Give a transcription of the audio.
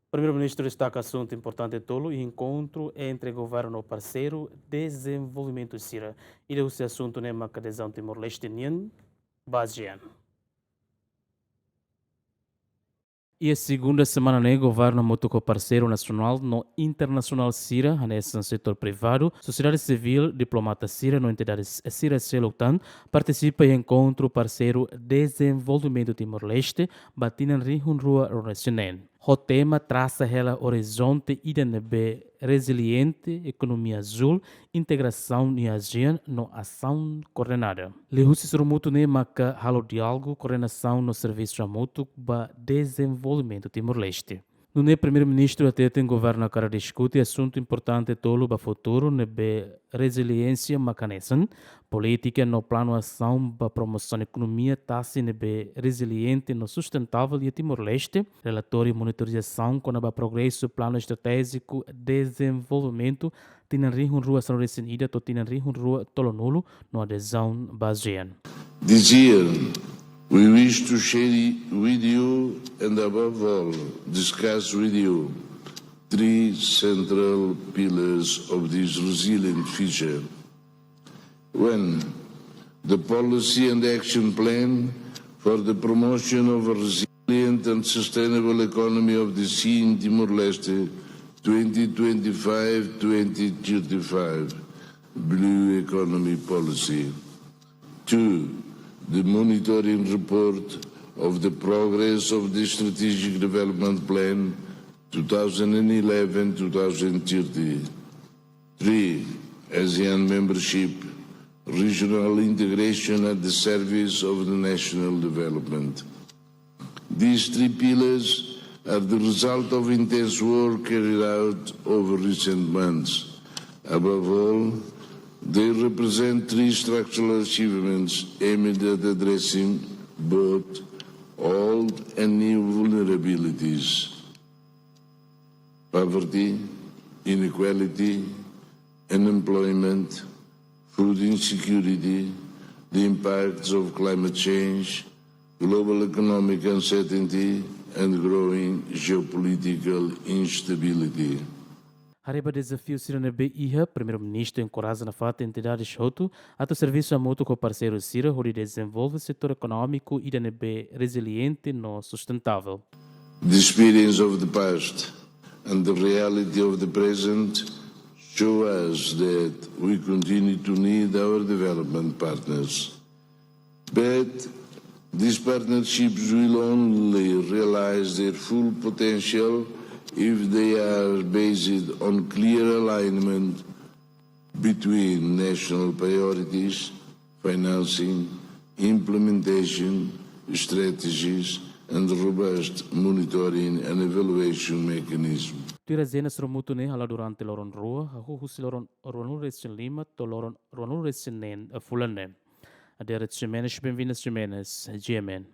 Primeiru Ministru destaca asunto importante tolo e encontru entre Governu parceiro dezenvolvimentu sira. E esse assunto é uma adezaun Timor-Leste nian, ASEAN. E a segunda semana né, governo muito com parceiro nacional no internacional sira, nesse setor privado, sociedade civil, diplomata sira, no entidade sira selutan, participa em encontro parceiro desenvolvimento Timor-Leste, batina rihun rua ronacional. O tema traça ela horizonte IDNB resiliente, economia azul, integração em ASEAN no ação coordenada. Lehusi surmutu ne maka halo diálogo, coordenação no serviço mútuo para desenvolvimento Timor-Leste. No Primeiro Ministru até tem governo para discutir assunto importante tolo para futuro nebe resiliência macanesan, política no plano ação para promoção da economia tassi nebe resiliente no sustentável e Timor-Leste, relatório e monitorização com o progresso plano estratégico desenvolvimento tinanrihun rua são resinida to tinanrihun rua tolonulo no adezaun ASEAN. This year, we wish to share with you and above all discuss with you three central pillars of this resilient future. One, the policy and action plan for the promotion of a resilient and sustainable economy of the sea in Timor-Leste 2025-2035, Blue Economy Policy. Two, the monitoring report of the progress of the Strategic Development Plan 2011-2030. Three, ASEAN membership, regional integration at the service of the national development. These three pillars are the result of intense work carried out over recent months. Above all, they represent three structural achievements aimed at addressing both old and new vulnerabilities: poverty, inequality, unemployment, food insecurity, the impacts of climate change, global economic uncertainty, and growing geopolitical instability. Hareba desafio sira na BIA, Primeiro Ministro encoraja na fata entidades Hotu, ato serviço a mútuo com parceiro sira, onde desenvolve o setor econômico e da resiliente no sustentável. The experience of the past and the reality of the present show us that we continue to need our development partners. But these partnerships will only realize their full potential if they are based on clear alignment between national priorities, financing, implementation, strategies, and robust monitoring and evaluation mechanism. Tira zena sromutu ne hala durante loron rua, husi loron resin lima, to loron resin nen fulane. Aderet Jimenez, bem-vindas Jimenez, GMN.